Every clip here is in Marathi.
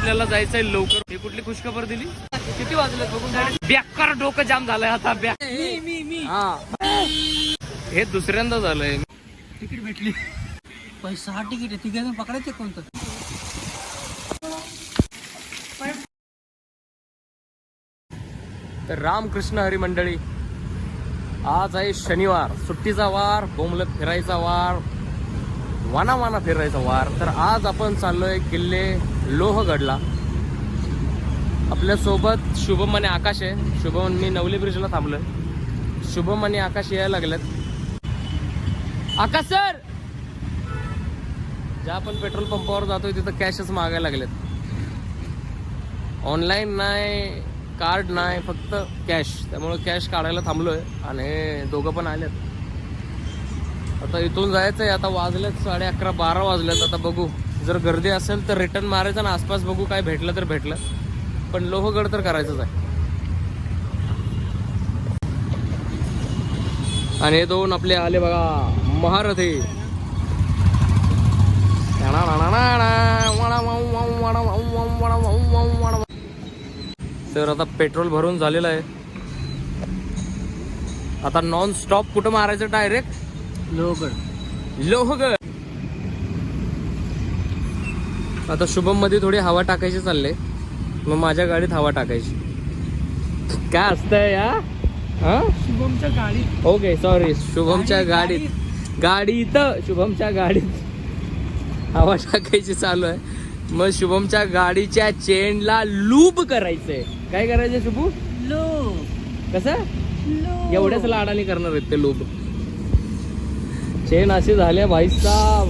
आपल्याला जायचंय लवकर. हे कुठली खुशखबर दिली? किती वाजले बघून बेकार डोकं जाम झालंय आता. हे दुसऱ्यांदा झालंय. तिकीट भेटली. 6 तिकीट आहे. तिघे पकडायचे कोणतं? तर रामकृष्ण हरी मंडळी, आज आहे शनिवार, सुट्टीचा वार, बोंबलत फिरायचा वार, वाना फिरायचा वार. तर आज आपण चाललोय किल्ले लोहगडला. आपल्यासोबत शुभम आणि आकाश आहे. शुभम, मी नवली ब्रिजला थांबलोय. शुभम आणि आकाश यायला लागलेत. आकाश सर, ज्या आपण पेट्रोल पंपावर जातोय तिथं कॅशच मागायला लागलेत. ऑनलाईन नाही, कार्ड नाही, फक्त कॅश. त्यामुळे कॅश काढायला थांबलोय आणि दोघं पण आलेत. आता इथून जायचंय. आता वाजलेत 11:30-12 वाजलेत. आता बघू, जर गर्दी असेल तर रिटर्न मारायचं ना आसपास बघू, काय भेटलं तर भेटलं, पण लोहगड तर करायचंच आहे. आणि हे दोन आपले आले बघा, महारथी. तर आता पेट्रोल भरून झालेलं आहे. आता नॉन स्टॉप कुठं मारायचं? डायरेक्ट लोहगड. आता शुभम मध्ये थोडी हवा टाकायची चालले, मग माझ्या गाडीत हवा टाकायची. काय असतंय या शुभमच्या गाडीत. ओके सॉरी, शुभमच्या गाडीत शुभमच्या गाडीत हवा टाकायची चालू आहे. मग शुभमच्या गाडीच्या चेनला लूब करायचंय. काय करायचंय शुभू? लूब. कसं? एवढ्याच लाडाने करणार आहेत ते लूब. चेन अशी झाले भाई साहब,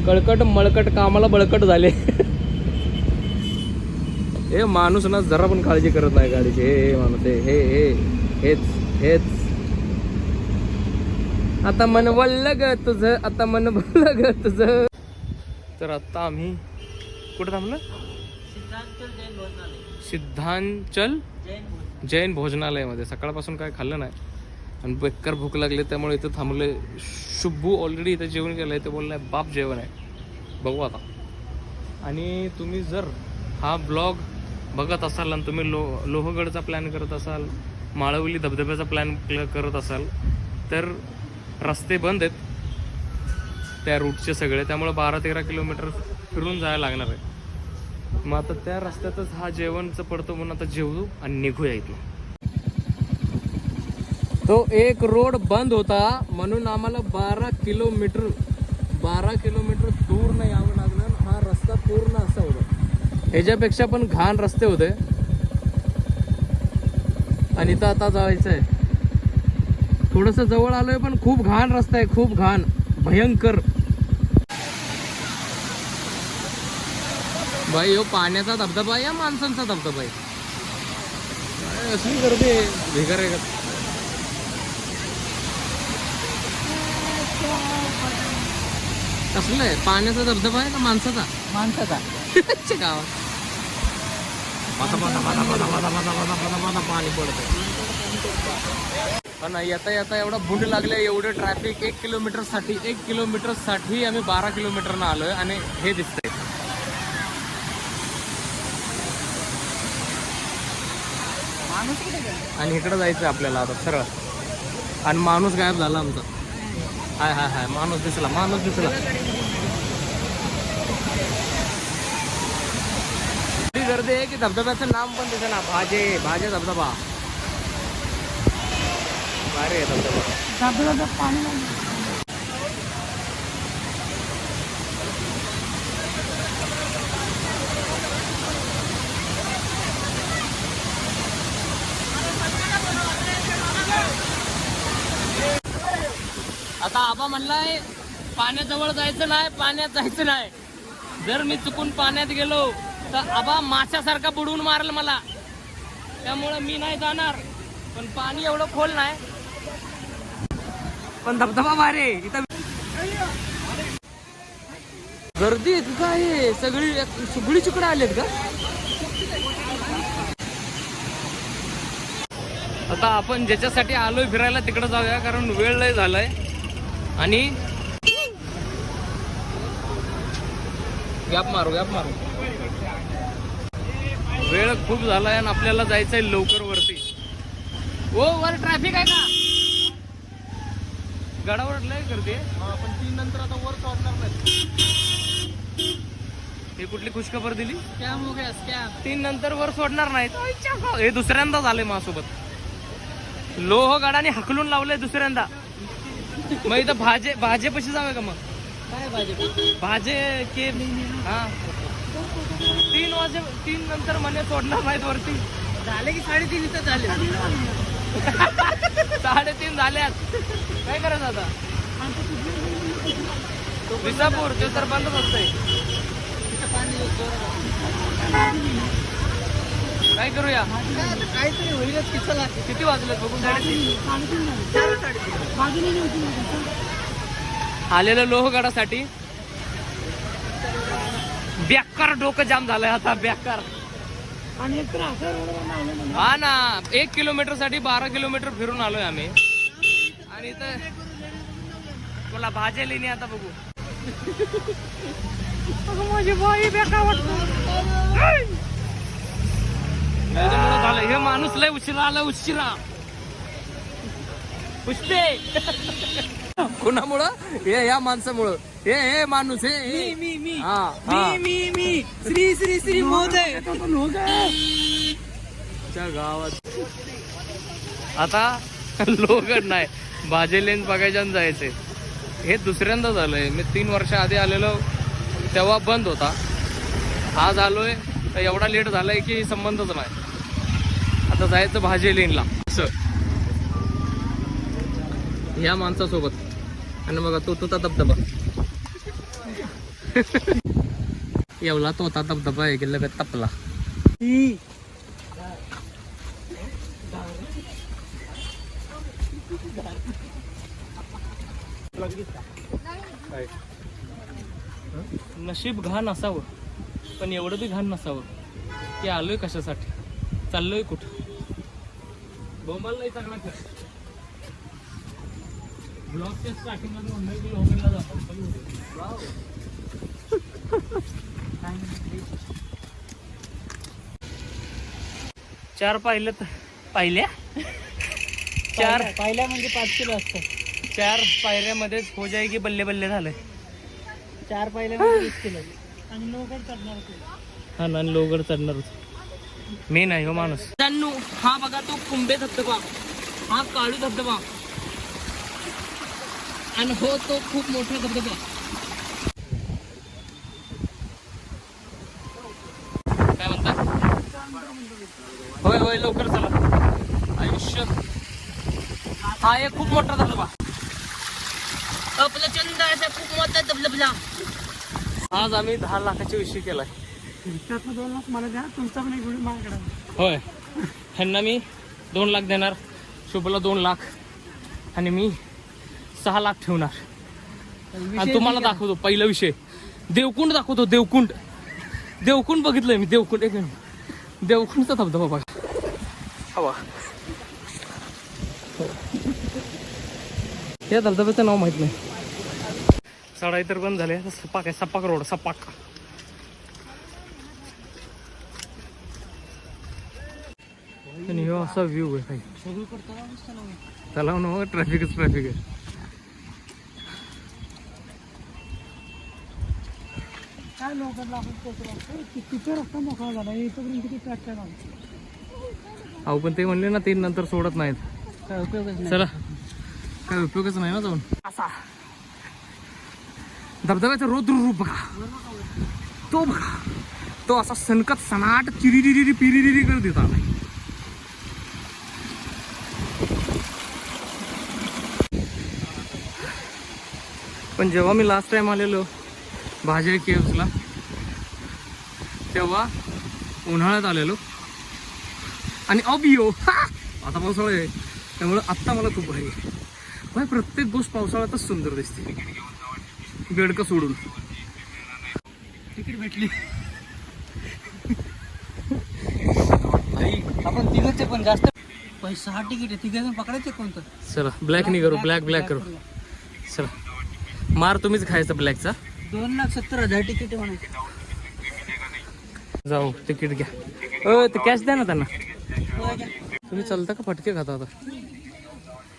कळकट मळकट कामाला बळकट झाले. हे माणूस ना जरा पण काळजी करत नाही गाडीची. हे माणूस हेच आता मन वल्ल ग तुझं, आता मन वल्ल ग तुझं. तर आता आम्ही कुठं थांबलो? सिद्धांचल जैन भोजनालयामध्ये. सकाळपासून काय खाल्लं नाही आणि बेकार भूक लागली, त्यामुळे इथं थांबले. शुभू ऑलरेडी इथं जेवण केलंय. ते बोललाय बाप जेवण आहे. बघू आता. आणि तुम्ही जर हा ब्लॉग बघत असाल आणि तुम्ही लोहगडचा प्लॅन करत असाल, माळवली धबधब्याचा प्लॅन करत असाल, तर रस्ते बंद आहेत त्या रूटचे सगळे. त्यामुळे 12-13 किलोमीटर फिरून जायला लागणार आहे. मग आता त्या रस्त्यातच हा जेवणचं पडतो म्हणून आता जेवू आणि निघूया इथून. तो एक रोड बंद होता म्हणून आम्हाला 12 किलोमीटर दूर नाही यावं लागलं. हा रस्ता पूर्ण असा होता. ह्याच्यापेक्षा पण घाण रस्ते होते आणि इथं आता जायचंय. थोडस जवळ आलोय पण खूप घाण रस्ता आहे, खूप घाण, भयंकर. भाई, हो पाण्याचा धबधबा या माणसांचा धबधबा आहे? असली गर्दी आहे, भिकार आहे का? कसलं आहे? पाण्याचा धबधबा आहे का माणसाचा? माणसाचा. गावात पाणी पडतं. पण येता येता एवढा बुंड लागले, एवढं ट्रॅफिक. 1 किलोमीटर साठी आम्ही 12 किलोमीटरनं आलोय आणि हे दिसतंय. आणि इकडं जायचं आपल्याला आता सरळ. आणि माणूस गायब झाला आमचा. हाय माणूस दिसला. गर्दी आहे की धबधब्याचं नाम पण दिसत ना. भाजे धबधबा. भारी आहे धबधबा. पाणी आता आबा म्हणलाय पाण्याजवळ जायचं नाही. जर मी चुकून पाण्यात गेलो तर आबा माशासारखा बुडवून मारल मला. त्यामुळे मी नाही जाणार. पण पाणी एवढं खोल नाही, पण धबधबा भारी. इथं गर्दी आहे काय? सगळी चिकडे आलेत का? आता आपण ज्याच्यासाठी आलोय फिरायला तिकडे जाऊया, कारण वेळ लय झालाय. आणि गॅप मारू. खूप झालाय आणि आपल्याला जायचंय लवकर वरती. ओ वर ट्रॅफिक आहे का? गडावर लय गर्दी आहे. पण 3 नंतर आता वर चढणार नाही. हे कुठली खुशखबर दिली? स्कॅम हो गया स्कॅम. 3 नंतर वर सोडणार नाहीत. हे दुसऱ्यांदा झालंय माझ्यासोबत. लोह गडाने हकलून लावलंय दुसऱ्यांदा. मग इथं भाजेपाशी जाऊया का मग? काय पाहिजे? भाजे के हा 3 नंतर म्हणे सोडणार नाहीत वरती. झाले की 3:30 इथं झाले. 3:30 झाल्यात. काय करायचं आता? विसापूर ते तर बंदच असतंय. काय करूया? काहीतरी होईलच की. चला किती वाजलेत बघून? 3:30. आलेलं लोहगडासाठी बेकार डोकं जाम झालंय आता. बेकार. आणि एक तर असं रोडवर आलं ना. हा ना, 1 किलोमीटर साठी 12 किलोमीटर फिरून आलोय आम्ही. आणि इथं मला भाज्या लेणी आता बघू. माझी बाई बेकार वाटतो. झालं हे माणूस लय उशिरा आला. उशिरा पुष्पे कोणामुळं? हे या माणसामुळं. हे माणूस हे मी हा श्री महोदय च्या गावात आता लोगड नाही, भाजे लेन बघायच्या जायचंय. हे दुसऱ्यांदा झालंय. मी 3 वर्ष आधी आलेलो तेव्हा बंद होता. आज आलोय तर एवढा लेट झालाय की संबंधच नाही. आता जायचं भाजे लेनला असं ह्या माणसासोबत. आणि बघा तो धबधबा एवढा तोता धबधबा आहे की लगत तपला. नशीब घाण असावं पण एवढं बी घाण नसावं की आलोय कशासाठी, चाललोय कुठं. बोंबाल नाही चांगला ब्लॉगच्या स्टार्टिंगला लोहगडला जातो. 4 पाहिलं तर पाहिल्या 4 पहिल्या म्हणजे 5 किलो असतं. 4 पायऱ्यामध्येच हो जाय की बल्ले बल्ले झालंय. 4 पहिल्या म्हणजे 20 किलो. आणि लोकड चढणार होते. हा ना, लोगड चढणार होतो मी नाही हो माणूस. हा बघा तो कुंभे धबधबा, हा काळू धबधबा आणि हो तो खूप मोठा धबधबा. काय म्हणता? होय होय लवकर चला. आयुष्य हा एक खूप मोठा धबधबा. आपला चंद असा खूप मोठा धबधबा. आज आम्ही 10 लाखाची विषय केलाय. 2 लाख मला द्या. तुमचा पण एक व्हिडिओ माझ्याकडे. होय, ह्यांना मी 2 लाख देणार, शुभला 2 लाख आणि मी 6 लाख ठेवणार. आणि तुम्हाला दाखवतो पहिला विषय. देवकुंड दाखवतो. देवकुंड बघितलंय मी. देवकुंड एक मिनिट. देवकुंडचा धबधबा बघा. हवा या धबधब्याचं नाव माहित नाही. चढाई तर बंद झाले. सपाक आहे. सपाक रोड. सपाक आणि हो असा व्ह्यू आहे. तलाव ना ट्रॅफिकच ट्रॅफिक आहे. काय लोकांना आपण पोहोचलो. तिथे रस्ता मोकळा झाला. इथपर्यंत किती ट्रॅक्टर आला. अहो पण ते म्हणले ना 3 नंतर सोडत नाहीत. काय उपयोगच नाही. चला काय उपयोगच नाही ना जाऊन. असा धबधब्याचा रौद्र रूप बघा. तो बघा. तो असा सनकत सनाट चिरिरिरी पिरिरिरी करत देता. पण जेव्हा मी लास्ट टाइम आलेलो भाजे केव्सला तेव्हा उन्हाळ्यात आलेलो आणि अबियो आता पावसाळा आहे त्यामुळे आत्ता मला खूप भारी आहे. भाई प्रत्येक गोष्ट पावसाळ्यातच सुंदर दिसते. बेडकं सोडून. तिकीट भेटली. आपण तिघचे पण जास्त पैसा. हा तिकीट आहे. 3 जण पकडायचे कोणतं. चला ब्लॅक नाही करू. ब्लॅक करू. चला मार तुम्हीच खायचं ब्लॅकचा. 2,70,000 तिकीट आहे म्हणायचं. जाऊ तिकीट घ्या. ते कॅश द्या ना त्यांना. तुम्ही चालता का फटके खाता आता?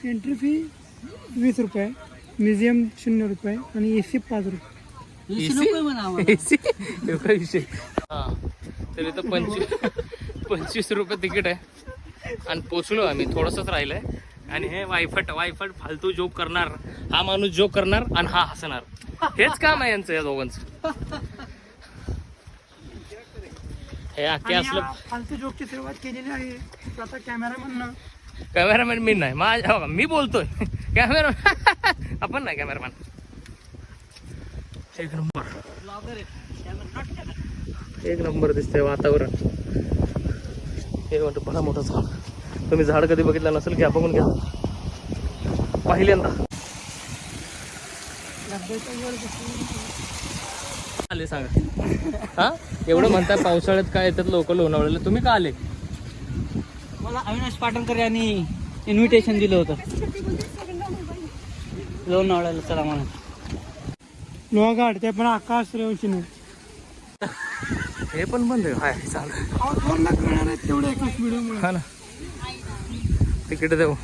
एंट्री फी 20 रुपये, म्युझियम 0 रुपये आणि AC 5 रुपये. AC? एवढा विषय. हा तर इथं 25 रुपये तिकीट आहे आणि पोचलो आम्ही. थोडंसंच राहिलंय आणि हे वायफट फालतू जोक करणार, हा माणूस जोक करणार आणि हा हसणार, हेच काम आहे यांचं या दोघांचं. हे अख्खे असलं. फालतू जोकची सुरुवात केलेली आहे. आता कॅमेरामॅन मी नाही, माझ्या मी बोलतोय. कॅमेरामॅन आपण नाही कॅमेरामॅन. एक नंबर दिसतंय वातावरण. हे म्हणतो बडा मोठा झाड. तुम्ही झाड कधी बघितलं नसेल घ्या, बघून घ्या पहिल्यांदा. आले सांगा. हा एवढं म्हणताय पावसाळ्यात काय येतात लोक लोणावळ्याला, तुम्ही का आले? मला अविनाश पाटणकर यांनी इन्व्हिटेशन दिलं होतं लोणावळ्याला चला म्हणून. लोहाघाट ते पण आकाश रेवशिने हे पण बंद आहे. हाय चालेल तेवढे एकाच व्हिडिओ. हा ना, तिकीट देऊ.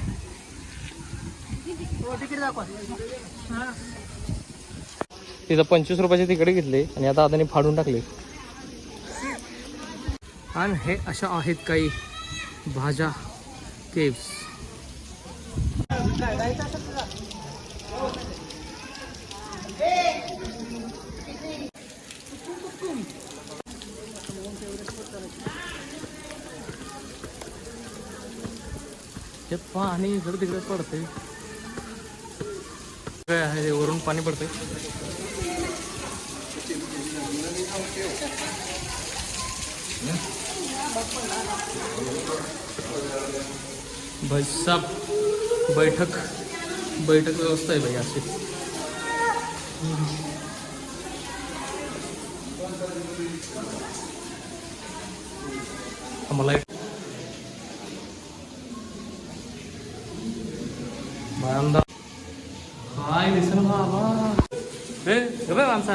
तिथं 25 रुपयाचे तिकीट घेतले आणि आता आताने फाडून टाकले. आणि हे अशा आहेत काही भाज्या केव्स. हे पाणी इकडे तिकडे पडतंय. काय आहे ते वरून पाणी पडतंय. भाई साहब बैठक व्यवस्था आहे भाई अशी. आम्हाला हाय दिसन बाबा. हे बघ माणसा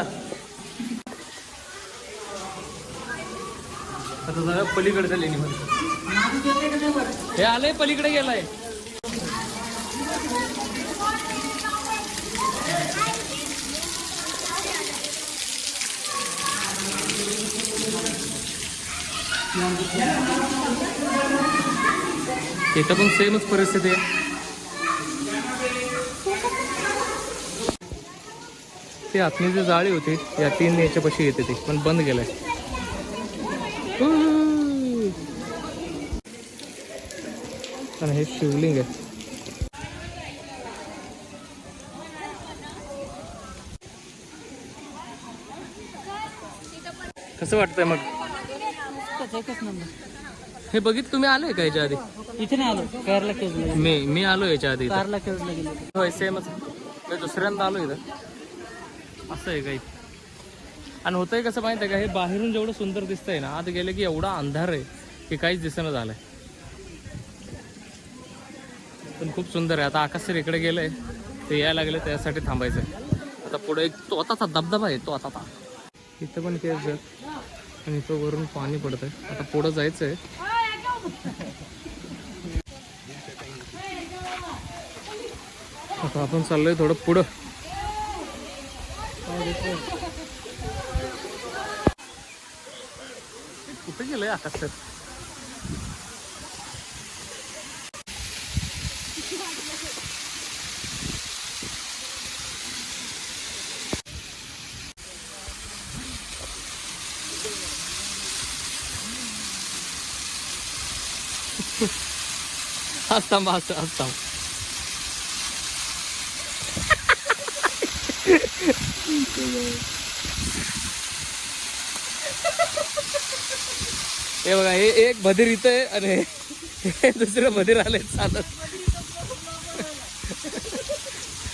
आता जरा पलीकडे लेणी मध्ये हे आलंय, पलीकडे गेलाय. इथं पण सेमच परिस्थिती आहे. ते आतनी जी जाळी होती या 3 याच्यापाशी येते ते पण बंद केलंय. आणि हे शिवलिंग आहे. कसं वाटतंय मग? एकच नंबर. हे बघित तुम्ही आलोय का याच्या आधी? इथे नाही आलो, कारला केजला. मी आलो याच्या आधी. कारला केजला गेलो. होय सेमच. मी दुसऱ्यांदा आलो इथं. असं आहे काही. आणि होतंय कसं माहिती आहे का, हे बाहेरून जेवढं सुंदर दिसतंय ना, आत गेलं की एवढा अंधार आहे की काहीच दिसेना झालंय. पण खूप सुंदर आहे. आता आकाश सर इकडे गेलंय, ते यायला लागले, त्यासाठी थांबायचं. आता पुढे एक तो आता धबधबा आहे, तो आता इथं पण केस आणि इथं वरून पाणी पडतंय. आता पुढं जायचंय. आता आपण चाललोय थोडं पुढं. कुठे गेलंय आकाश सर? असताम असताम. हे बघा, हे एक बधीर इथं आहे आणि हे दुसरं बधीर आलंय चालत.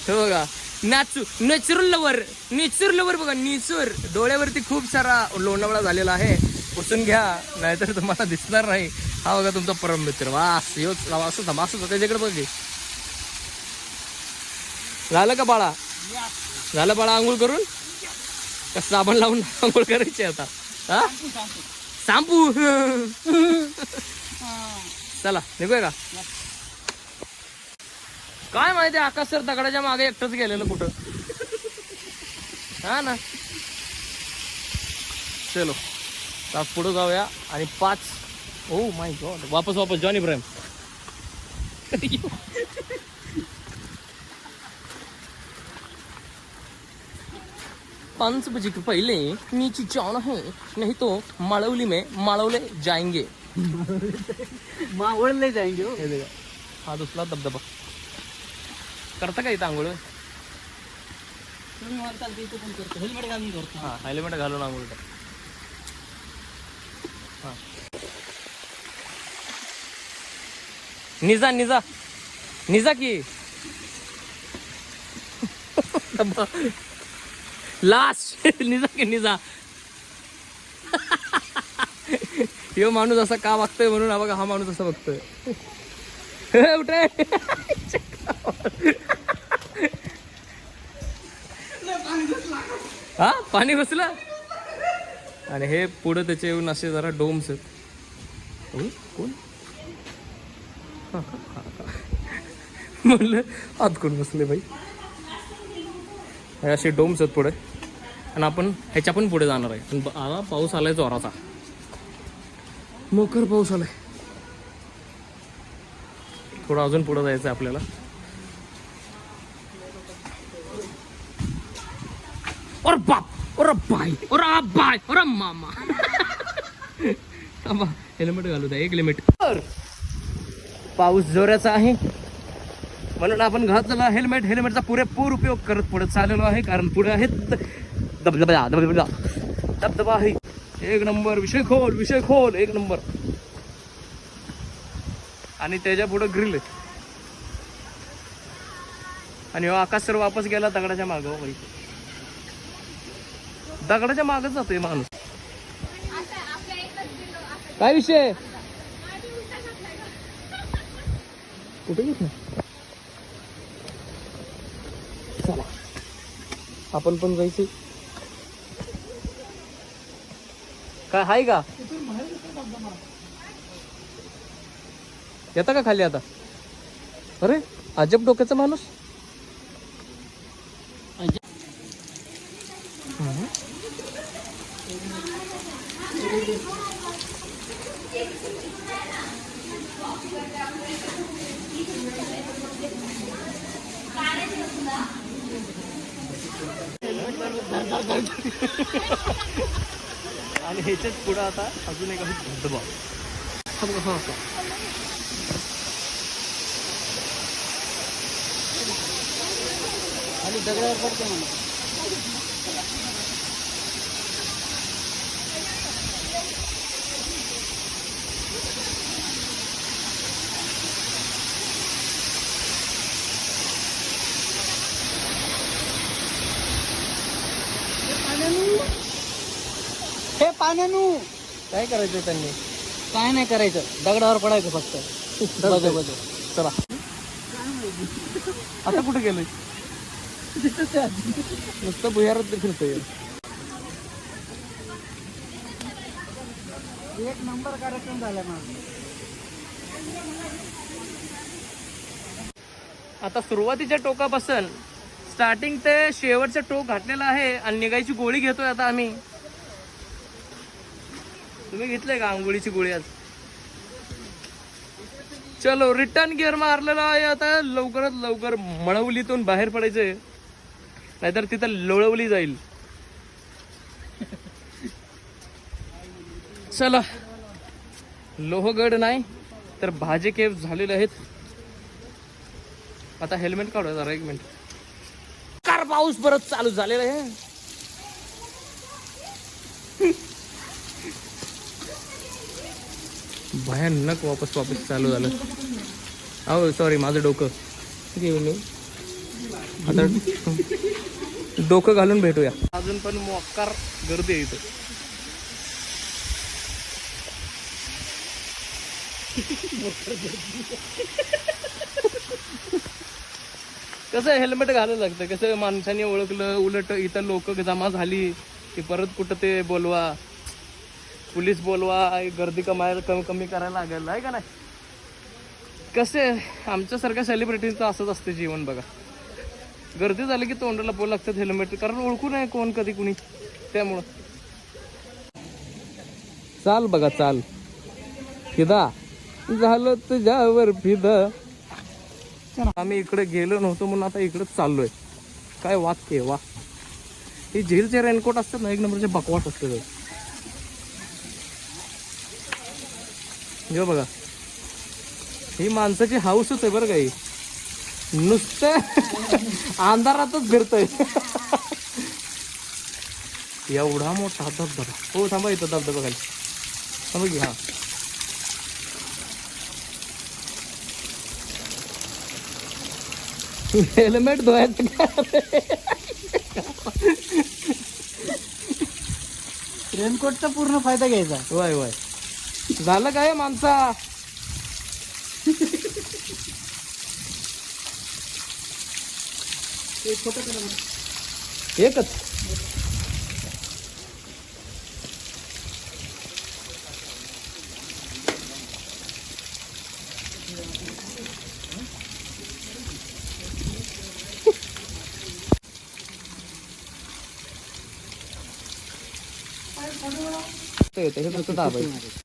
हे बघा, नॅचरल लवर बघा, नेचर. डोळ्यावरती खूप सारा लोणावळा झालेला आहे, पुसून घ्या नाहीतर तुम्हाला दिसणार नाही. हा बघा तुमचा परम मित्र. वास योच असं थांबा, असं त्याच्याकडे बघे. झालं का बाळा? झालं बाळा आंघोळ करून? का साबण लावून आंघोळ करायची आता? हा सांपू चला निघूया का काय माहिती आकाश सर दगडाच्या मागे एकटंच गेलेलं कुठं हा ना चलो आता पुढे जाऊया आणि 5 ओ माय गॉड वापस जॉन इब्राहिम पाँच बजे के पहले नीचे जाना है नहीं तो माळवली में माळवले जाएंगे मावळले जाएंगे हो. हे बघा हा दुसरा धबधबा करता का इथं आंघोळ तुम्ही म्हणताल ते इथं पण करतो हेल्मेट घालून करतो हा हेल्मेट घालून आंघोळ कर हा निजा निजा निजा की लास्ट निजा की निजा ह्यो माणूस असा का वागतोय म्हणून हा बघा हा माणूस असा बघतोय उठे हा पाणी घुसलं आणि हे पुढे त्याचे येऊन असे जरा डोम्स आहेत कोण म्हणलं आत कोण बसले बाई हे असे डोम्स आहेत पुढे आणि आपण ह्याच्या पण पुढे जाणार आहे पण आला पाऊस आलाय जोराचा मोकर पाऊस आलाय थोडं अजून पुढे जायचं आहे आपल्याला और बाप और बाई और बाय और मामा हेल्मेट घालू द्या 1 लिमिट पाऊस जोराचा आहे म्हणून आपण घातलेला हेल्मेटचा पुरेपूर उपयोग करत पुढे चाललेलो आहे कारण पुढे आहेत धबधबा आहे 1 नंबर विषय खोल 1 नंबर आणि त्याच्या पुढे ग्रिल आहे आणि आकाश सर वापस गेला दगडाच्या मागं बाई दगडाच्या मागच जातोय माणूस काय विषय कुठे घेत नाही चला आपण पण जायचं काय हाय का येता का खाली आता अरे अजब डोक्याचा माणूस आणि ह्याच्याच पुढं आता अजून एक आहे धबधबा आणि दगडावर पडतो म्हणून हे पाण्यानू काय करायचं त्यांनी काय नाही करायचं दगडावर पडायचं फक्त बज चला आता कुठे गेलोय नुसतं भुयारात फिरतोय 1 नंबर कार्यक्रम झाला माझा आता सुरुवातीच्या टोकापासून स्टार्टिंग ते शेवटचं टोक घातलेलं आहे आणि निघायची गोळी घेतोय आता आम्ही तुम्ही घेतलंय का आंघोळीची गोळी आज चलो रिटर्न गिअर मारलेला आहे आता लवकरात लवकर मळवलीतून बाहेर पडायचंय नाहीतर तिथं लोळवली जाईल चला लोहगड नाही तर भाजे केव्ह झालेले आहेत आता हेल्मेट काढूया जरा 1 मिनिट कार पाऊस परत चालू झालेला आहे भयानक वापस चालू झालं अहो सॉरी माझं डोकं घेऊन येऊ आता डोकं घालून भेटूया अजून पण मोकार गर्दी आहे इथं कसं हेल्मेट घालायला लागतं कसं माणसाने ओळखलं उलट इथं लोक जमा झाली की परत कुठं ते बोलवा पोलीस बोलवा, गर्दी कमी करायला लागेल आहे का नाही. कसे आमच्यासारख्या सेलिब्रिटीजचं असंच असते जीवन बघा. गर्दी झाली की तोंडाला बोल लागतात हेल्मेट, कारण ओळखू नाही कोण कधी कुणी. त्यामुळं चाल बघा चाल, फिदा झालं तुझ्यावर फिदा. आम्ही इकडे गेलो नव्हतो म्हणून आता इकडेच चाललोय. काय वाक्य वा. हे झेलचे रेनकोट असतात ना, एक नंबरचे बकवास असते. जो बघा ही माणसाची हाऊसच आहे बरं काही, नुसतं अंधारातच फिरतय. एवढा मोठा धबधबा. हो थांबा, इथं धबधबा खाली थांबा की. हा हेल्मेट धुवायचं रेनकोटचा पूर्ण फायदा घ्यायचा. वय वय झालं काय माणसा. एकच हे फक्त दाबायचं.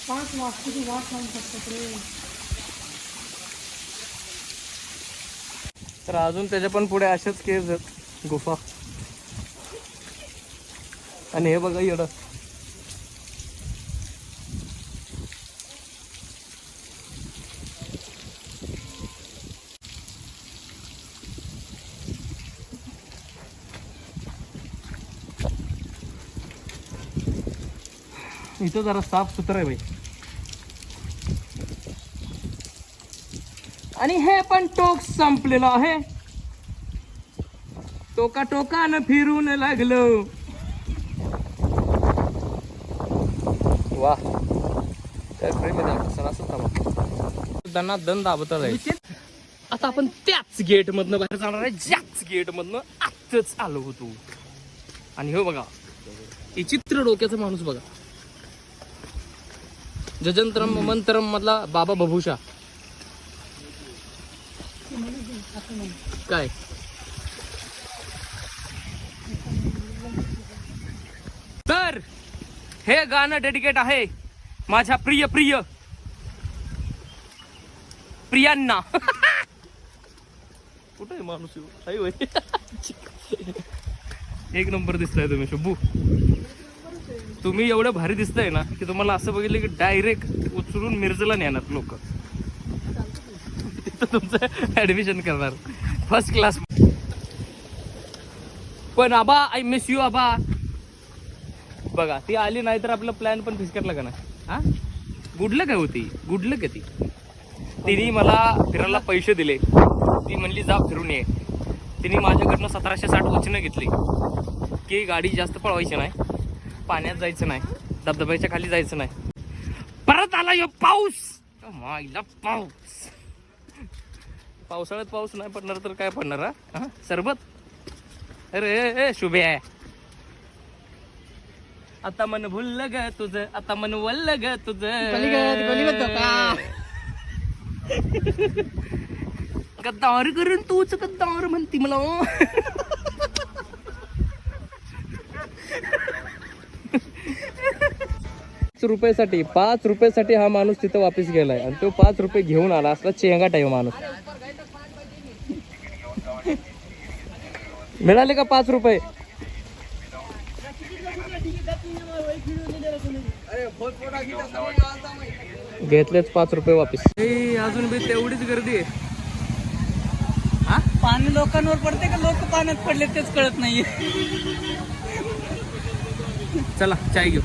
पाच वाजता वाट लावू शकतात रे. तर अजून त्याच्या पण पुढे असेच केस आहेत, गुफा. आणि हे बघा येडं. इथं जरा साफ सुथरं आहे बाई. आणि हे पण टोक संपलेलं आहे. टोका टोकानं फिरून लागलो. वा काय प्रेम आहे सर. असं थांबा, त्यांना दन दाबत जायचं. आता आपण त्याच गेट मधनं बाहेर जाणार आहे, ज्याच गेट मधनं आत्ताच आलो होतो. आणि हो बघा विचित्र डोक्याचा माणूस बघा, जजंत्रम मंत्रम मधला बाबा बभूषा. काय तर हे गाणं डेडिकेट आहे माझ्या प्रिय प्रिय प्रियांना. कुठे माणूस एक नंबर दिसताय तुम्ही शुभू. तुम्ही एवढं भारी दिसताय ना की तुम्हाला असं बघितलं की डायरेक्ट उचलून मिरजला नेणार लोक. तिथं तुमचं ऍडमिशन करणार फर्स्ट क्लास. पण आबा आय मिस यू आबा. बघा ती आली नाही तर आपला प्लॅन पण फिसकटला का ना. हा गुडलक काय होती, गुडलक आहे ती. तिने मला फिरायला पैसे दिले. ती म्हणली जा फिरून ये. तिने माझ्याकडनं 1760 वचनं घेतली की गाडी जास्त पळवायची नाही, पाण्यात जायचं नाही, धबधब्याच्या खाली जायचं नाही. परत आला यो पाऊस. माईला पाऊस. पावसाळ्यात पाऊस नाही पडणार तर काय पडणार. हा सरबत. अरे शुभे आहे. आता मन भुललं ग तुझं, आता मन वल्ल ग तुझं. गद्दार करून तूच गद्दार म्हणती मला. पाच रुपयासाठी हा माणूस तिथं वापस गेलाय आणि तो 5 रुपये घेऊन आला. असला चेंगाट आहे माणूस. मिळाले का 5 रुपये. घेतलेच 5 रुपये वापिस. अजून बी तेवढीच गर्दी आहे. हा पाणी लोकांवर पडते का लोक पाण्यात पडले तेच कळत नाहीये. चला चाय घेऊ.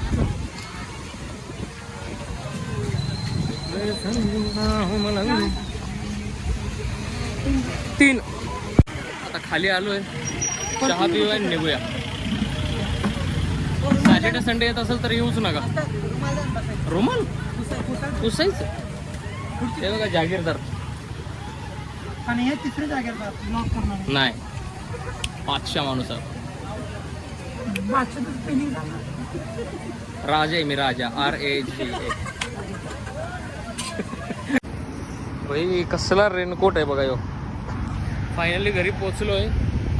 तीन. आता खाली आलोय, चहा पिऊया आणि निघूया. सॅटर्डे संडे येत असेल तर येऊच नका. रुमाल पुसायचं ते बघा जागीरदार. आणि हे तिसऱ्या जागेवर ब्लॉक करणार नाही, बादशाह माणूस आहे. बादशाह पेनिंग झालं. राजा आहे मी, राजा. RAJA. भाई कसला रेनकोट आहे बघा यो. फायनली घरी पोचलोय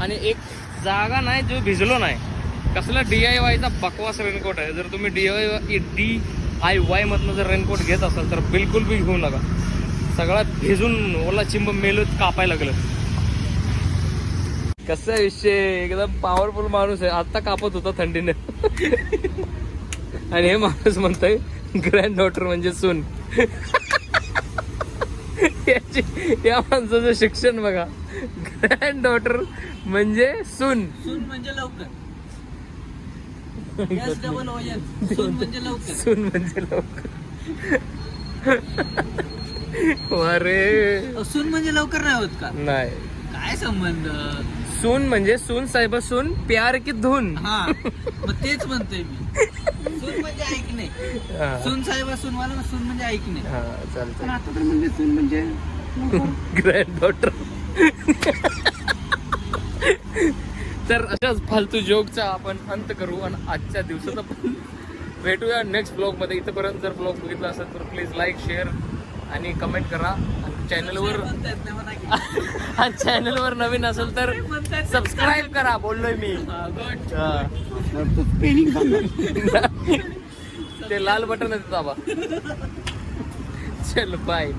आणि एक जागा नाही जो भिजलो नाही. कसला DIYचा बकवास रेनकोट आहे. जर तुम्ही DIY मधनं जर रेनकोट घेत असाल तर बिलकुल बी घेऊ नका. सगळा भिजून ओला चिंब मेलूच कापायला लागलं. कसा विषय, एकदम पॉवरफुल माणूस आहे. आता कापत होता थंडीने. आणि हे माणूस म्हणतोय ग्रँड डॉटर म्हणजे सून. या माणसाचं शिक्षण बघा. ग्रँड डॉटर म्हणजे सून. सून म्हणजे लवकर. SOON. सून म्हणजे लवकर. सून म्हणजे लवकर. अरे सून म्हणजे लवकर नाही होत का? नाही, काय संबंध? सून म्हणजे सून साहेब सून प्यार की धून. हा मग तेच म्हणतोय मी. सून म्हणजे ऐकणे. हा. सून साहेब सून वाला सून म्हणजे ऐकणे. हा पण चालतंय. आता तर म्हणजे सून म्हणजे ग्रँड डॉटर. तर अशाच फालतू जोकचा आपण अंत करू आणि आजच्या दिवसाचा पण भेटूया नेक्स्ट ब्लॉग मध्ये. इथपर्यंत जर ब्लॉग बघितला असेल तर प्लीज लाईक, शेअर आणि कमेंट करा. चॅनलवर नवीन असेल तर सबस्क्राईब करा. बोललोय मी. पेनिंग झालं. ते लाल बटन आहे दाबा. चल बाय.